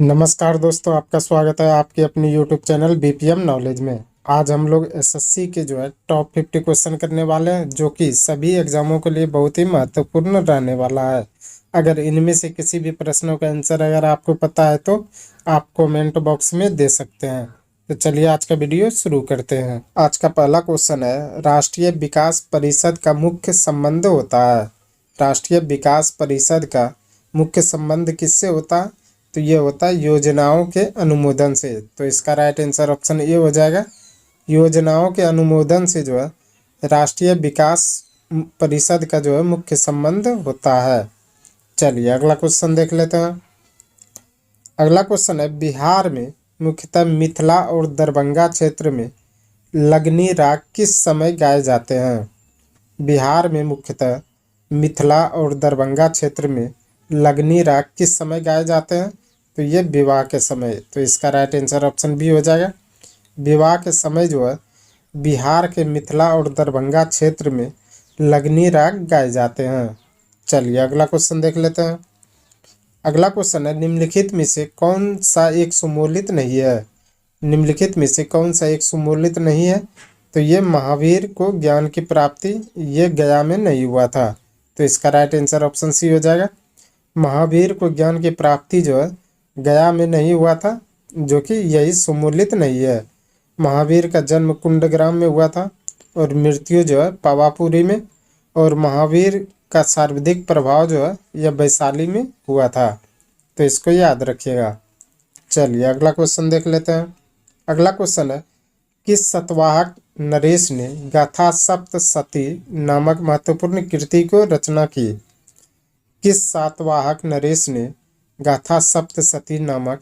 नमस्कार दोस्तों, आपका स्वागत है आपके अपनी यूट्यूब चैनल बीपीएम नॉलेज में। आज हम लोग एसएससी के टॉप 50 क्वेश्चन करने वाले हैं, जो कि सभी एग्जामों के लिए बहुत ही महत्वपूर्ण रहने वाला है। अगर इनमें से किसी भी प्रश्नों का आंसर अगर आपको पता है तो आप कमेंट बॉक्स में दे सकते हैं। तो चलिए आज का वीडियो शुरू करते हैं। आज का पहला क्वेश्चन है, राष्ट्रीय विकास परिषद का मुख्य संबंध होता है। राष्ट्रीय विकास परिषद का मुख्य संबंध किससे होता है? तो ये होता है योजनाओं के अनुमोदन से। तो इसका राइट आंसर ऑप्शन ए हो जाएगा। योजनाओं के अनुमोदन से राष्ट्रीय विकास परिषद का मुख्य संबंध होता है। चलिए अगला क्वेश्चन देख लेते हैं। अगला क्वेश्चन है, बिहार में मुख्यतः मिथिला और दरभंगा क्षेत्र में लगनी राग किस समय गाए जाते हैं? बिहार में मुख्यतः मिथिला और दरभंगा क्षेत्र में लगनी राग किस समय गाए जाते हैं? तो ये विवाह के समय। तो इसका राइट आंसर ऑप्शन बी हो जाएगा। विवाह के समय बिहार के मिथिला और दरभंगा क्षेत्र में लगनी राग गाए जाते हैं। चलिए अगला क्वेश्चन देख लेते हैं। अगला क्वेश्चन है, निम्नलिखित में से कौन सा एक सुमोलित नहीं है? निम्नलिखित में से कौन सा एक सुमोलित नहीं है? तो ये महावीर को ज्ञान की प्राप्ति ये गया में नहीं हुआ था। तो इसका राइट आंसर ऑप्शन सी हो जाएगा। महावीर को ज्ञान की प्राप्ति गया में नहीं हुआ था, जो कि यही सुमूलित नहीं है। महावीर का जन्म कुंडग्राम में हुआ था और मृत्यु पावापुरी में, और महावीर का सर्वाधिक प्रभाव यह वैशाली में हुआ था। तो इसको याद रखिएगा। चलिए अगला क्वेश्चन देख लेते हैं। अगला क्वेश्चन है, किस सतवाहक नरेश ने गाथा सप्तशती नामक महत्वपूर्ण कृति को रचना की? किस सातवाहक नरेश ने गाथा सप्तशती नामक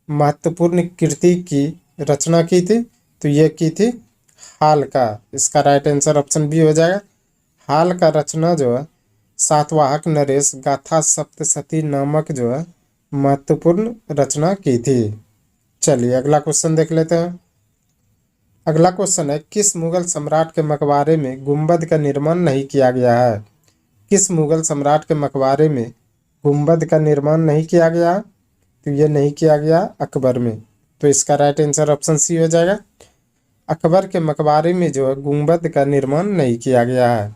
महत्वपूर्ण कृति की रचना की थी? तो ये की थी हाल का। इसका राइट आंसर ऑप्शन बी हो जाएगा। हाल का रचना सातवाहक नरेश गाथा सप्तशती नामक महत्वपूर्ण रचना की थी। चलिए अगला क्वेश्चन देख लेते हैं। अगला क्वेश्चन है, किस मुगल सम्राट के मकबरे में गुंबद का निर्माण नहीं किया गया है? किस मुगल सम्राट के मकबरे में गुंबद का निर्माण नहीं किया गया? तो ये नहीं किया गया अकबर में। तो इसका राइट आंसर ऑप्शन सी हो जाएगा। अकबर के मकबरे में गुंबद का निर्माण नहीं किया गया है।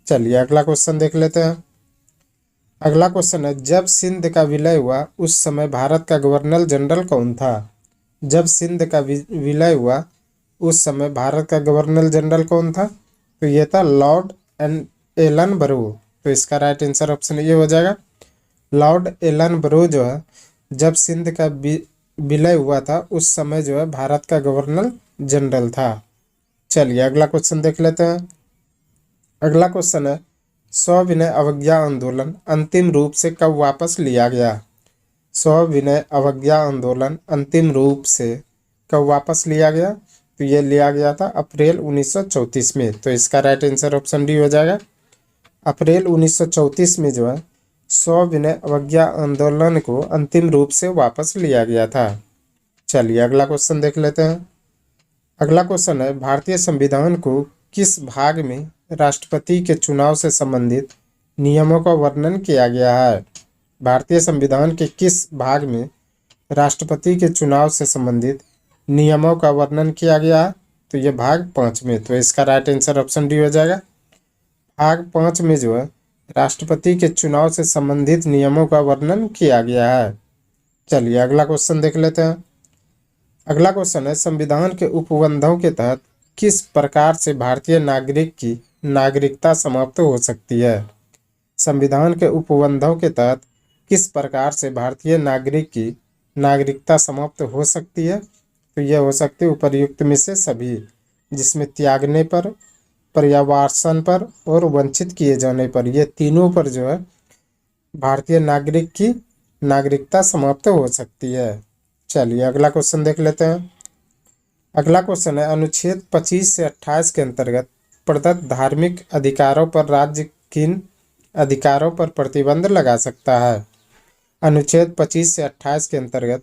चलिए अगला क्वेश्चन देख लेते हैं। अगला क्वेश्चन है, जब सिंध का विलय हुआ उस समय भारत का गवर्नर जनरल कौन था? जब सिंध का विलय हुआ उस समय भारत का गवर्नर जनरल कौन था? तो ये था लॉर्ड एलन बरू। तो इसका राइट आंसर ऑप्शन ये हो जाएगा। लॉर्ड एलन बरू जब सिंध का विलय हुआ था उस समय भारत का गवर्नर जनरल था। चलिए अगला क्वेश्चन देख लेते हैं। अगला क्वेश्चन है, सविनय अवज्ञा आंदोलन अंतिम रूप से कब वापस लिया गया? सविनय अवज्ञा आंदोलन अंतिम रूप से कब वापस लिया गया? तो ये लिया गया था अप्रैल 1934 में। तो इसका राइट आंसर ऑप्शन डी हो जाएगा। अप्रैल 1934 में सविनय अवज्ञा आंदोलन को अंतिम रूप से वापस लिया गया था। चलिए अगला क्वेश्चन देख लेते हैं। अगला क्वेश्चन है, भारतीय संविधान को किस भाग में राष्ट्रपति के चुनाव से संबंधित नियमों का वर्णन किया गया है? भारतीय संविधान के किस भाग में राष्ट्रपति के चुनाव से संबंधित नियमों का वर्णन किया गया है? तो ये भाग 5 में। तो इसका राइट आंसर ऑप्शन डी हो जाएगा। भाग 5 में राष्ट्रपति के चुनाव से संबंधित नियमों का वर्णन किया गया है। चलिए अगला क्वेश्चन देख लेते हैं। अगला क्वेश्चन है, संविधान के उपबंधों के तहत किस प्रकार से भारतीय नागरिक की नागरिकता समाप्त हो सकती है? संविधान के उपबंधों के तहत किस प्रकार से भारतीय नागरिक की नागरिकता समाप्त हो सकती है? तो यह हो सकती है उपर्युक्त में से सभी, जिसमें त्यागने पर, पर्यावरण पर और वंचित किए जाने पर, ये तीनों पर भारतीय नागरिक की नागरिकता समाप्त हो सकती है। चलिए अगला क्वेश्चन देख लेते हैं। अगला क्वेश्चन है, अनुच्छेद 25 से 28 के अंतर्गत प्रदत्त धार्मिक अधिकारों पर राज्य किन अधिकारों पर प्रतिबंध लगा सकता है? अनुच्छेद 25 से 28 के अंतर्गत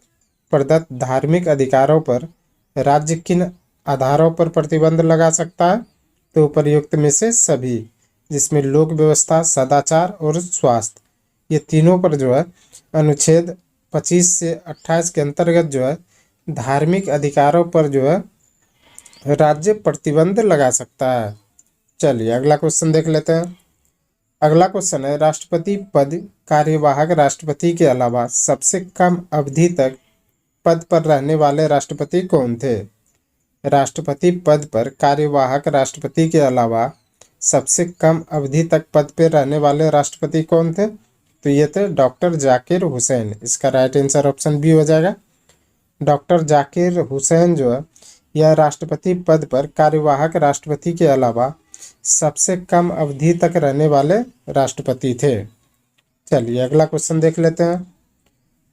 प्रदत्त धार्मिक अधिकारों पर राज्य किन आधारों पर प्रतिबंध लगा सकता है? तो उपर्युक्त में से सभी, जिसमें लोक व्यवस्था, सदाचार और स्वास्थ्य, ये तीनों पर अनुच्छेद 25 से 28 के अंतर्गत जो है धार्मिक अधिकारों पर जो है राज्य प्रतिबंध लगा सकता है। चलिए अगला क्वेश्चन देख लेते हैं। अगला क्वेश्चन है, राष्ट्रपति पद कार्यवाहक राष्ट्रपति के अलावा सबसे कम अवधि तक पद पर रहने वाले राष्ट्रपति कौन थे? राष्ट्रपति पद पर कार्यवाहक राष्ट्रपति के अलावा सबसे कम अवधि तक पद पर रहने वाले राष्ट्रपति कौन थे? तो ये थे डॉक्टर जाकिर हुसैन। इसका राइट आंसर ऑप्शन बी हो जाएगा। डॉक्टर जाकिर हुसैन जो है यह राष्ट्रपति पद पर कार्यवाहक राष्ट्रपति के अलावा सबसे कम अवधि तक रहने वाले राष्ट्रपति थे। चलिए अगला क्वेश्चन देख लेते हैं।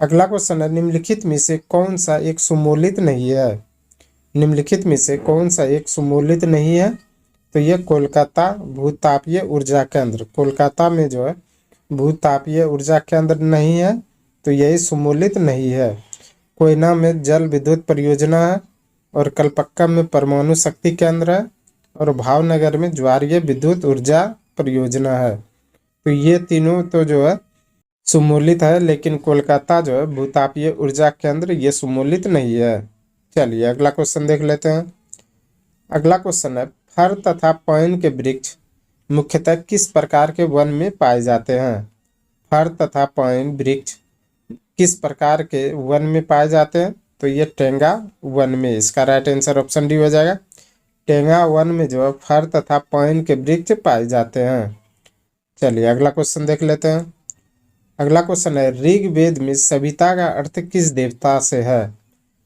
अगला क्वेश्चन है, निम्नलिखित में से कौन सा एक सुमूलित नहीं है? निम्नलिखित में से कौन सा एक सुमूलित नहीं है? तो यह कोलकाता भूतापीय ऊर्जा केंद्र। कोलकाता में जो है भूतापीय ऊर्जा केंद्र नहीं है, तो यही सुमूलित नहीं है। कोयना में जल विद्युत परियोजना है, और कलपक्का में परमाणु शक्ति केंद्र है, और भावनगर में ज्वारीय विद्युत ऊर्जा परियोजना है। तो ये तीनों तो जो है सुमूलित है, लेकिन कोलकाता जो है भूतापीय ऊर्जा केंद्र ये सुमूलित नहीं है। चलिए अगला क्वेश्चन देख लेते हैं। अगला क्वेश्चन है, फर तथा पाइन के वृक्ष मुख्यतः किस प्रकार के वन में पाए जाते हैं? फर तथा पाइन वृक्ष किस प्रकार के वन में पाए जाते हैं? तो ये टेंगा वन में। इसका राइट आंसर ऑप्शन डी हो जाएगा। टेंगा वन में जो है फर तथा पाइन के वृक्ष पाए जाते हैं। चलिए अगला क्वेश्चन देख लेते हैं। अगला क्वेश्चन है, ऋग्वेद में सविता का अर्थ किस देवता से है?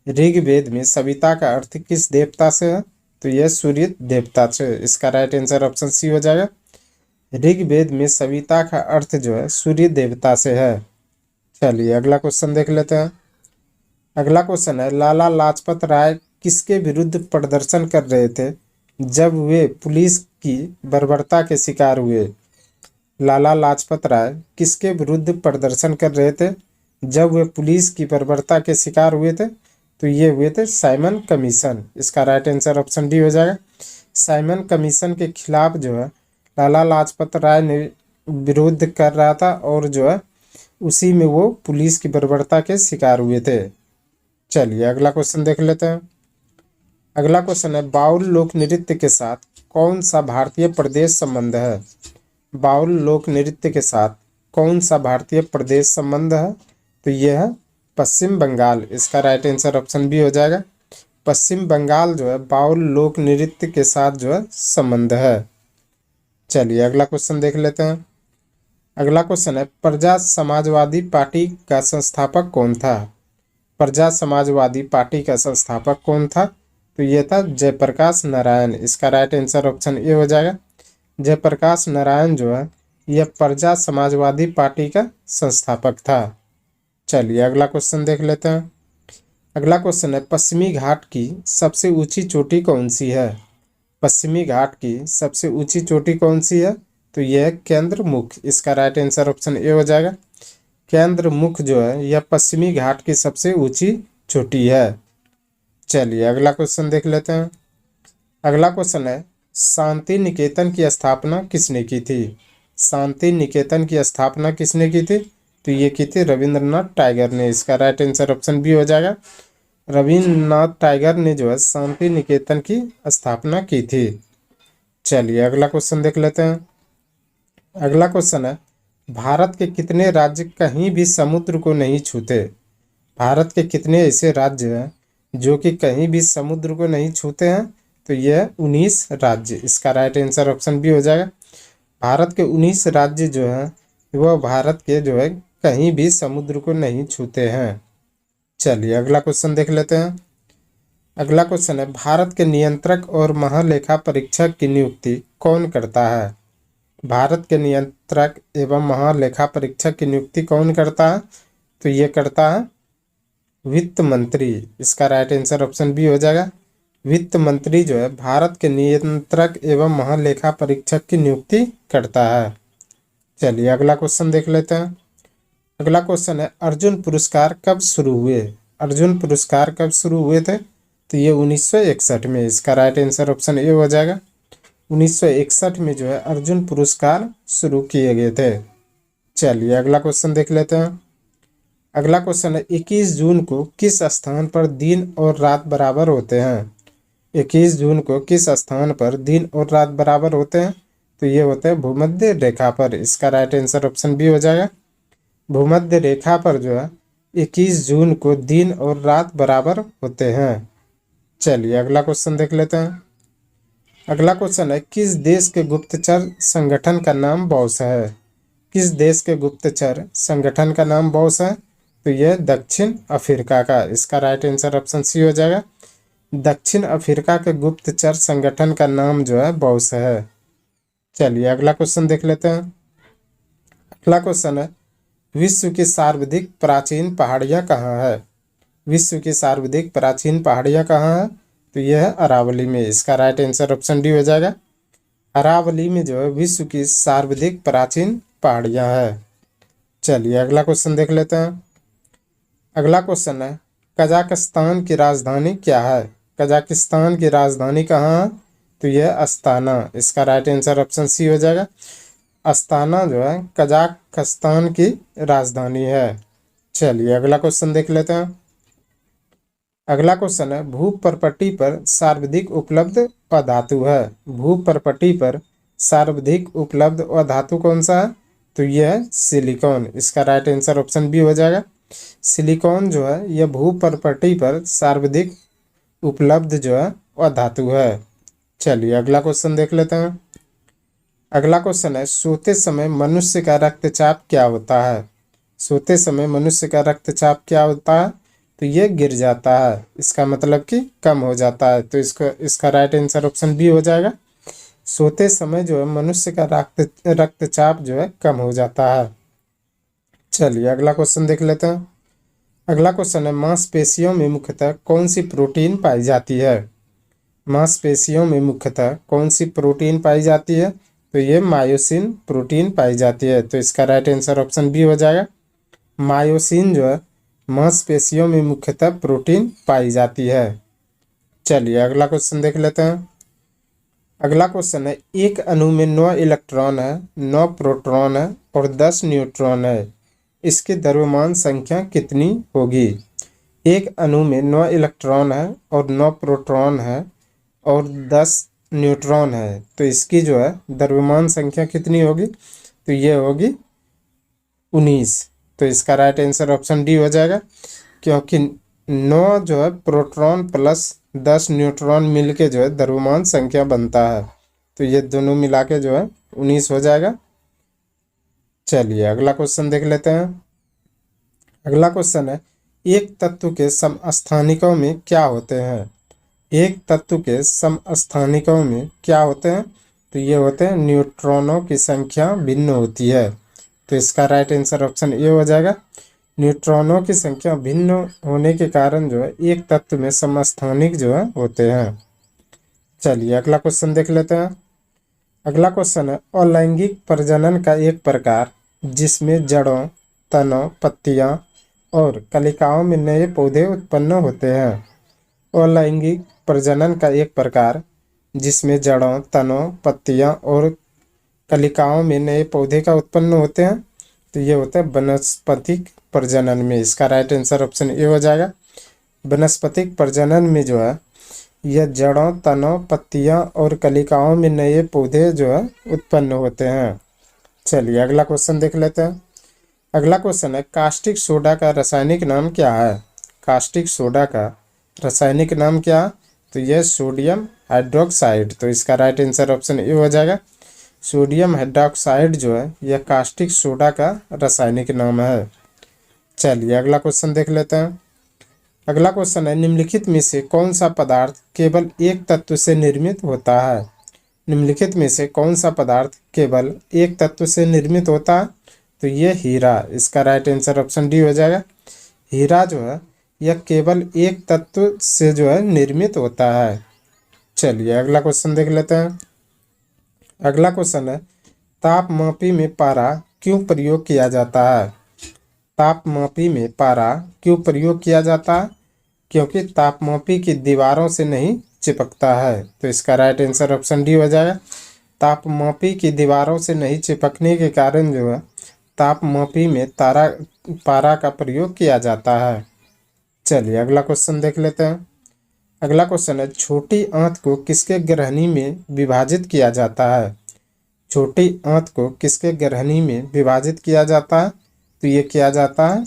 ऋग्वेद में सविता का अर्थ किस देवता से है? तो यह सूर्य देवता से। इसका राइट आंसर ऑप्शन सी हो जाएगा। ऋग्वेद में सविता का अर्थ जो है सूर्य देवता से है। चलिए अगला क्वेश्चन देख लेते हैं। अगला क्वेश्चन है, लाला लाजपत राय किसके विरुद्ध प्रदर्शन कर रहे थे जब वे पुलिस की बर्बरता के शिकार हुए? लाला लाजपत राय किसके विरुद्ध प्रदर्शन कर रहे थे जब वे पुलिस की बर्बरता के शिकार हुए थे? तो ये हुए थे साइमन कमीशन। इसका राइट आंसर ऑप्शन डी हो जाएगा। साइमन कमीशन के खिलाफ जो है लाला लाजपत राय ने विरोध कर रहा था, और जो है उसी में वो पुलिस की बर्बरता के शिकार हुए थे। चलिए अगला क्वेश्चन देख लेते हैं। अगला क्वेश्चन है, बाउल लोक नृत्य के साथ कौन सा भारतीय प्रदेश संबंध है? बाउल लोक नृत्य के साथ कौन सा भारतीय प्रदेश संबंध है? तो यह है पश्चिम बंगाल। इसका राइट आंसर ऑप्शन बी हो जाएगा। पश्चिम बंगाल जो है बाउल लोक नृत्य के साथ जो है संबंध है। चलिए अगला क्वेश्चन देख लेते हैं। अगला क्वेश्चन है, प्रजा समाजवादी पार्टी का संस्थापक कौन था? प्रजा समाजवादी पार्टी का संस्थापक कौन था? तो ये था जयप्रकाश नारायण। इसका राइट आंसर ऑप्शन ए हो जाएगा। जयप्रकाश नारायण जो है यह प्रजा समाजवादी पार्टी का संस्थापक था। चलिए अगला क्वेश्चन देख लेते हैं। अगला क्वेश्चन है, पश्चिमी घाट की सबसे ऊंची चोटी कौन सी है? पश्चिमी घाट की सबसे ऊंची चोटी कौन सी है? तो यह है केंद्रमुख। इसका राइट आंसर ऑप्शन ए हो जाएगा। केंद्रमुख जो है यह पश्चिमी घाट की सबसे ऊंची चोटी है। चलिए अगला क्वेश्चन देख लेते हैं। अगला क्वेश्चन है, शांति निकेतन की स्थापना किसने की थी? शांति निकेतन की स्थापना किसने की थी? तो ये की थी रविंद्रनाथ टैगोर ने। इसका राइट आंसर ऑप्शन बी हो जाएगा। रविंद्रनाथ टैगोर ने जो है शांति निकेतन की स्थापना की थी। चलिए अगला क्वेश्चन देख लेते हैं। अगला क्वेश्चन है, भारत के कितने राज्य कहीं भी समुद्र को नहीं छूते? भारत के कितने ऐसे राज्य हैं जो कि कहीं भी समुद्र को नहीं छूते हैं? तो यह 19 राज्य। इसका राइट आंसर ऑप्शन बी हो जाएगा। भारत के 19 राज्य जो हैं वह भारत के जो है कहीं भी समुद्र को नहीं छूते हैं। चलिए अगला क्वेश्चन देख लेते हैं। अगला क्वेश्चन है, भारत के नियंत्रक और महालेखा परीक्षक की नियुक्ति कौन करता है? भारत के नियंत्रक एवं महालेखा परीक्षक की नियुक्ति कौन करता है? तो ये करता है वित्त मंत्री। इसका राइट आंसर ऑप्शन बी हो जाएगा। वित्त मंत्री जो है भारत के नियंत्रक एवं महालेखा परीक्षक की नियुक्ति करता है। चलिए अगला क्वेश्चन देख लेते हैं। अगला क्वेश्चन है, अर्जुन पुरस्कार कब शुरू हुए? अर्जुन पुरस्कार कब शुरू हुए थे? तो ये 1961 में। इसका राइट आंसर ऑप्शन ए हो जाएगा। 1961 में जो है अर्जुन पुरस्कार शुरू किए गए थे। चलिए अगला क्वेश्चन देख लेते हैं। अगला क्वेश्चन है 21 जून को किस स्थान पर दिन और रात बराबर होते हैं? 21 जून को किस स्थान पर दिन और रात बराबर होते हैं? तो ये होते हैं भूमध्य रेखा पर। इसका राइट आंसर ऑप्शन बी हो जाएगा। भूमध्य रेखा पर जो है 21 जून को दिन और रात बराबर होते हैं। चलिए अगला क्वेश्चन देख लेते हैं। अगला क्वेश्चन है किस देश के गुप्तचर संगठन का नाम बॉस है? किस देश के गुप्तचर संगठन का नाम बॉस है? तो यह दक्षिण अफ्रीका का। इसका राइट आंसर ऑप्शन सी हो जाएगा। दक्षिण अफ्रीका के गुप्तचर संगठन का नाम जो है बॉस है। चलिए अगला क्वेश्चन देख लेते हैं। अगला क्वेश्चन है विश्व की सर्वाधिक प्राचीन पहाड़ियाँ कहाँ है? विश्व की सर्वाधिक प्राचीन पहाड़ियाँ कहाँ है? तो यह है अरावली में। इसका राइट आंसर ऑप्शन डी हो जाएगा। अरावली में जो है विश्व की सर्वाधिक प्राचीन पहाड़ियाँ है। चलिए अगला क्वेश्चन देख लेते हैं। अगला क्वेश्चन है कजाकिस्तान की राजधानी क्या है? कजाकिस्तान की राजधानी कहाँ है? तो यह अस्ताना। इसका राइट आंसर ऑप्शन सी हो जाएगा। अस्ताना जो है कजाकिस्तान की राजधानी है। चलिए अगला क्वेश्चन देख लेते हैं। अगला क्वेश्चन है भूपर्पटी पर सर्वाधिक उपलब्ध अधातु है। भूपर्पटी पर सर्वाधिक उपलब्ध अधातु कौन सा है? तो यह है सिलिकॉन। इसका राइट आंसर ऑप्शन बी हो जाएगा। सिलिकॉन जो है यह भूपर्पटी पर सर्वाधिक उपलब्ध जो है अधातु है। चलिए अगला क्वेश्चन देख लेते हैं। अगला क्वेश्चन है सोते समय मनुष्य का रक्तचाप क्या होता है? सोते समय मनुष्य का रक्तचाप क्या होता है? तो ये गिर जाता है। इसका मतलब कि कम हो जाता है। तो इसका राइट आंसर ऑप्शन बी हो जाएगा। सोते समय जो है मनुष्य का रक्तचाप जो है कम हो जाता है। चलिए अगला क्वेश्चन देख लेते हैं। अगला क्वेश्चन है मांसपेशियों में मुख्यतः कौन सी प्रोटीन पाई जाती है? मांसपेशियों में मुख्यतः कौन सी प्रोटीन पाई जाती है? तो ये मायोसिन प्रोटीन पाई जाती है। तो इसका राइट आंसर ऑप्शन बी हो जाएगा। मायोसिन जो है मांसपेशियों में मुख्यतः प्रोटीन पाई जाती है। चलिए अगला क्वेश्चन देख लेते हैं। अगला क्वेश्चन है एक अणु में 9 इलेक्ट्रॉन है, 9 प्रोटॉन है और 10 न्यूट्रॉन है। इसकी द्रव्यमान संख्या कितनी होगी? एक अणु में 9 इलेक्ट्रॉन है और 9 प्रोटॉन है और 10 न्यूट्रॉन है। तो इसकी जो है द्रव्यमान संख्या कितनी होगी? तो ये होगी 19। तो इसका राइट आंसर ऑप्शन डी हो जाएगा, क्योंकि 9 जो है प्रोटॉन प्लस 10 न्यूट्रॉन मिलके जो है द्रव्यमान संख्या बनता है। तो ये दोनों मिला के जो है 19 हो जाएगा। चलिए अगला क्वेश्चन देख लेते हैं। अगला क्वेश्चन है एक तत्व के समस्थानिकों में क्या होते हैं? एक तत्व के समस्थानिकों में क्या होते हैं? तो ये होते हैं न्यूट्रॉनों की संख्या भिन्न होती है। तो इसका राइट आंसर ऑप्शन ए हो जाएगा। न्यूट्रॉनों की संख्या भिन्न होने के कारण जो है एक तत्व में समस्थानिक जो है होते हैं। चलिए अगला क्वेश्चन देख लेते हैं। अगला क्वेश्चन है अलैंगिक प्रजनन का एक प्रकार जिसमें जड़ों, तनों, पत्तियां और कलिकाओं में नए पौधे उत्पन्न होते हैं। अलैंगिक प्रजनन का एक प्रकार जिसमें जड़ों, तनों, पत्तियां और कलिकाओं में नए पौधे का उत्पन्न होते हैं। तो ये होता है वनस्पतिक प्रजनन में। इसका राइट आंसर ऑप्शन ए हो जाएगा। वनस्पतिक प्रजनन में जो है यह जड़ों, तनों, पत्तियां और कलिकाओं में नए पौधे जो है उत्पन्न होते हैं। चलिए अगला क्वेश्चन देख लेते हैं। अगला क्वेश्चन है कास्टिक सोडा का रासायनिक नाम क्या है? कास्टिक सोडा का रासायनिक नाम क्या है? तो यह सोडियम हाइड्रोक्साइड। तो इसका राइट आंसर ऑप्शन ए हो जाएगा। सोडियम हाइड्रोक्साइड जो है यह कास्टिक सोडा का रासायनिक नाम है। चलिए अगला क्वेश्चन देख लेते हैं। अगला क्वेश्चन है निम्नलिखित में से कौन सा पदार्थ केवल एक तत्व से निर्मित होता है? निम्नलिखित में से कौन सा पदार्थ केवल एक तत्व से निर्मित होता है? तो ये हीरा। इसका राइट आंसर ऑप्शन डी हो जाएगा। हीरा जो है यह केवल एक तत्व से जो है निर्मित होता है। चलिए अगला क्वेश्चन देख लेते हैं। अगला क्वेश्चन है तापमापी में पारा क्यों प्रयोग किया जाता है? तापमापी में पारा क्यों प्रयोग किया जाता है? क्योंकि तापमापी की दीवारों से नहीं चिपकता है। तो इसका राइट आंसर ऑप्शन डी हो जाएगा। तापमापी की दीवारों से नहीं चिपकने के कारण जो है तापमापी में पारा का प्रयोग किया जाता है। चलिए अगला क्वेश्चन देख लेते हैं। अगला क्वेश्चन है, छोटी आंत को किसके ग्रहणी में विभाजित किया जाता है? छोटी आंत को किसके ग्रहणी में विभाजित किया जाता है? तो ये किया जाता है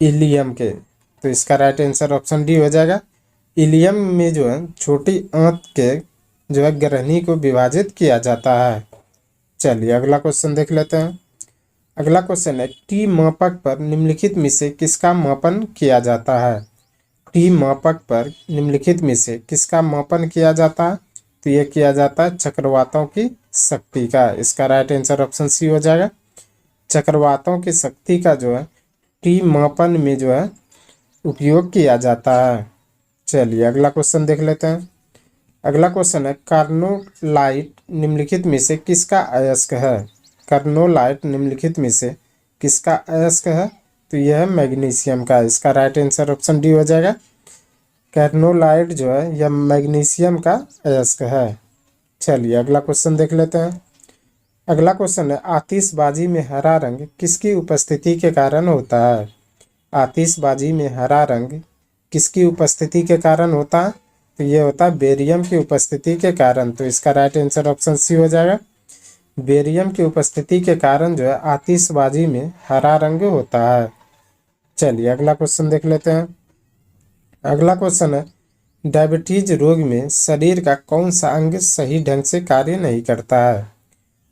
इलियम के। तो इसका राइट आंसर ऑप्शन डी हो जाएगा। इलियम में जो है छोटी आंत के जो है ग्रहणी को विभाजित किया जाता है। चलिए अगला क्वेश्चन देख लेते हैं। अगला क्वेश्चन है, टी मापक पर निम्नलिखित में से किसका मापन किया जाता है? टी मापक पर निम्नलिखित में से किसका मापन किया जाता है? तो ये किया जाता है चक्रवातों की शक्ति का। इसका राइट आंसर ऑप्शन सी हो जाएगा। चक्रवातों की शक्ति का जो है टी मापन में जो है उपयोग किया जाता है। चलिए अगला क्वेश्चन देख लेते हैं। अगला क्वेश्चन है, कार्नोलाइट निम्नलिखित में से किसका अयस्क है? कार्नोलाइट निम्नलिखित में से किसका अयस्क है? तो यह है मैग्नीशियम का। इसका राइट आंसर ऑप्शन डी हो जाएगा। कार्नोलाइट जो है यह मैग्नीशियम का अयस्क है। चलिए अगला क्वेश्चन देख लेते हैं। अगला क्वेश्चन है, आतिशबाजी में हरा रंग किसकी उपस्थिति के कारण होता है? आतिशबाजी में हरा रंग किसकी उपस्थिति के कारण होता है? तो ये होता है बेरियम की उपस्थिति के कारण। तो इसका राइट आंसर ऑप्शन सी हो जाएगा। बेरियम की उपस्थिति के कारण जो है आतिशबाजी में हरा रंग होता है। चलिए अगला क्वेश्चन देख लेते हैं। अगला क्वेश्चन है, डायबिटीज रोग में शरीर का कौन सा अंग सही ढंग से कार्य नहीं करता है?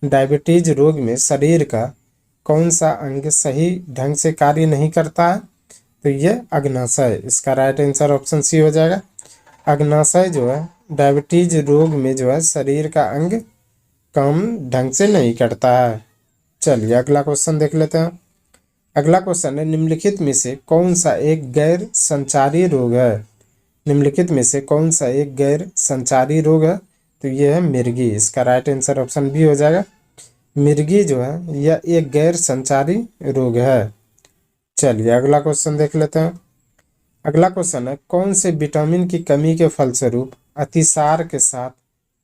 डायबिटीज रोग में शरीर का कौन सा अंग सही ढंग से कार्य नहीं करता है? तो ये अग्नाशय। इसका राइट आंसर ऑप्शन सी हो जाएगा। अग्नाशय जो है डायबिटीज रोग में जो है शरीर का अंग काम ढंग से नहीं करता है। चलिए अगला क्वेश्चन देख लेते हैं। अगला क्वेश्चन है, निम्नलिखित में से कौन सा एक गैर संचारी रोग है? निम्नलिखित में से कौन सा एक गैर संचारी रोग है? तो यह है मिर्गी। इसका राइट आंसर ऑप्शन बी हो जाएगा। मिर्गी जो है यह एक गैर संचारी रोग है। चलिए अगला क्वेश्चन देख लेते हैं। अगला क्वेश्चन है, कौन से विटामिन की कमी के फलस्वरूप अतिसार के साथ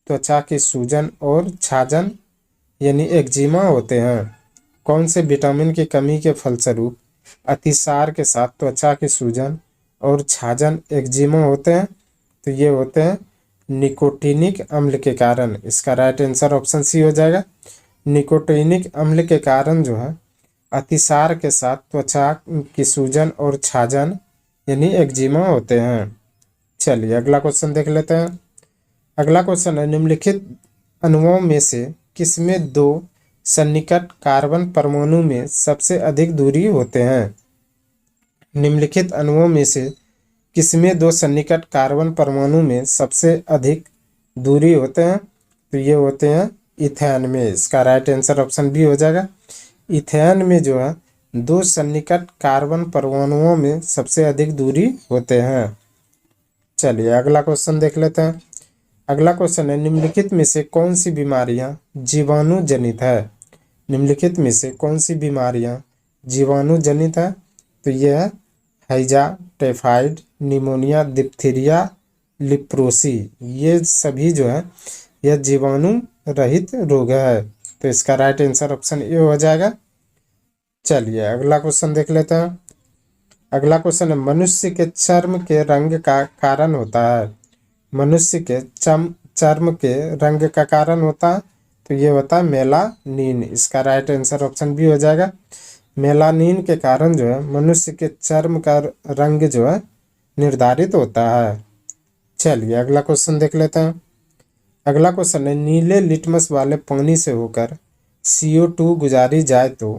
त्वचा की सूजन और छाजन यानी एक्जिमा होते हैं? कौन से विटामिन की कमी के फलस्वरूप अतिसार के साथ त्वचा की सूजन और छाजन एक्जिमा होते हैं? तो ये होते हैं निकोटीनिक अम्ल के कारण। इसका राइट आंसर ऑप्शन सी हो जाएगा। निकोटीनिक अम्ल के कारण जो है अतिसार के साथ त्वचा की सूजन और छाजन यानी एक्जिमा होते हैं। चलिए अगला क्वेश्चन देख लेते हैं। अगला क्वेश्चन है, निम्नलिखित अणुओं में से किसमें दो सन्निकट कार्बन परमाणु में सबसे अधिक दूरी होते हैं? निम्नलिखित अणुओं में से किसमें दो सन्निकट कार्बन परमाणु में सबसे अधिक दूरी होते हैं? तो ये होते हैं इथेन में। इसका राइट आंसर ऑप्शन बी हो जाएगा। इथेन में जो है दो सन्निकट कार्बन परमाणुओं में सबसे अधिक दूरी होते हैं। चलिए अगला क्वेश्चन देख लेते हैं। अगला क्वेश्चन है, निम्नलिखित में से कौन सी बीमारियां जीवाणु जनित है? निम्नलिखित में से कौन सी बीमारियां जीवाणु जनित है? तो यह है हैजा, टाइफाइड, निमोनिया, डिप्थीरिया, लिप्रोसी। ये सभी जो है यह जीवाणु रहित रोग है। तो इसका राइट आंसर ऑप्शन ए हो जाएगा। चलिए अगला क्वेश्चन देख लेते हैं। अगला क्वेश्चन है, मनुष्य के चर्म के रंग का कारण होता है? मनुष्य के चर्म के रंग का कारण होता है? तो ये होता है मेलानिन। इसका राइट आंसर ऑप्शन बी हो जाएगा। मेलानिन के कारण जो है मनुष्य के चर्म का रंग जो है निर्धारित होता है। चलिए अगला क्वेश्चन देख लेते हैं। अगला क्वेश्चन है, नीले लिटमस वाले पानी से होकर CO2 गुजारी जाए तो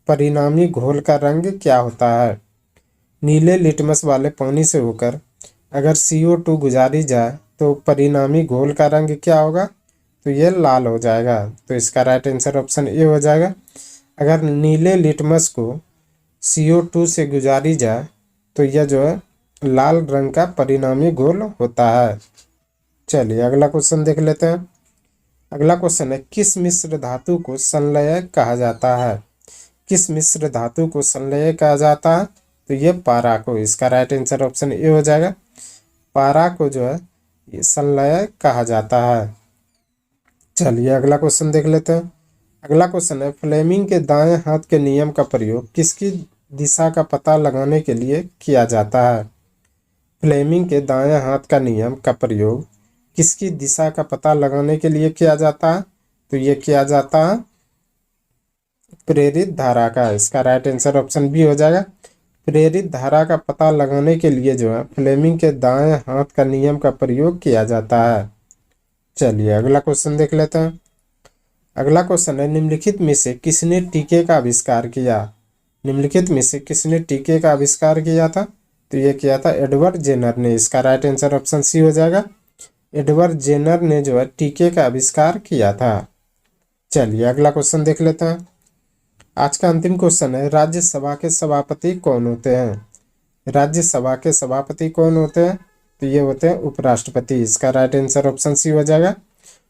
परिणामी घोल का रंग क्या होता है? नीले लिटमस वाले पानी से होकर अगर CO2 गुजारी जाए तो परिणामी घोल का रंग क्या होगा? तो ये लाल हो जाएगा। तो इसका राइट आंसर ऑप्शन ए हो जाएगा। अगर नीले लिटमस को CO2 से गुजारी जाए तो यह जो है लाल रंग का परिणामी घोल होता है। चलिए अगला क्वेश्चन देख लेते हैं। अगला क्वेश्चन है, किस मिश्र धातु को संलय कहा जाता है? किस मिश्र धातु को संलय कहा जाता है? तो ये पारा को। इसका राइट आंसर ऑप्शन ए हो जाएगा। पारा को जो है ये संलय कहा जाता है। चलिए अगला क्वेश्चन देख लेते हैं। अगला क्वेश्चन है, फ्लेमिंग के दाएं हाथ के नियम का प्रयोग किसकी दिशा का पता लगाने के लिए किया जाता है? फ्लेमिंग के दाएं हाथ का नियम का प्रयोग किसकी दिशा का पता लगाने के लिए किया जाता है? तो ये किया जाता है प्रेरित धारा का। इसका राइट आंसर ऑप्शन बी हो जाएगा। प्रेरित धारा का पता लगाने के लिए जो है फ्लेमिंग के दाएं हाथ का नियम का प्रयोग किया जाता है। चलिए अगला क्वेश्चन देख लेते हैं। अगला क्वेश्चन है, निम्नलिखित में से किसने टीके का आविष्कार किया? निम्नलिखित में से किसने टीके का आविष्कार किया था? तो ये किया था एडवर्ड जेनर ने। इसका राइट आंसर ऑप्शन सी हो जाएगा। एडवर्ड जेनर ने जो है टीके का आविष्कार किया था। चलिए अगला क्वेश्चन देख लेते हैं। आज का अंतिम क्वेश्चन है, राज्यसभा के सभापति कौन होते हैं? राज्यसभा के सभापति कौन होते हैं? तो ये होते हैं उपराष्ट्रपति। इसका राइट आंसर ऑप्शन सी हो जाएगा।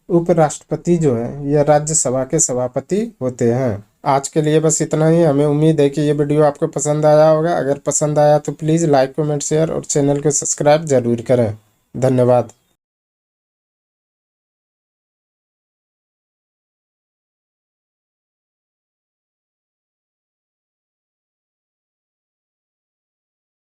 उपराष्ट्रपति जो है ये राज्यसभा के सभापति होते हैं। आज के लिए बस इतना ही। हमें उम्मीद है कि ये वीडियो आपको पसंद आया होगा। अगर पसंद आया तो प्लीज़ लाइक कमेंट शेयर और चैनल को सब्सक्राइब जरूर करें। धन्यवाद।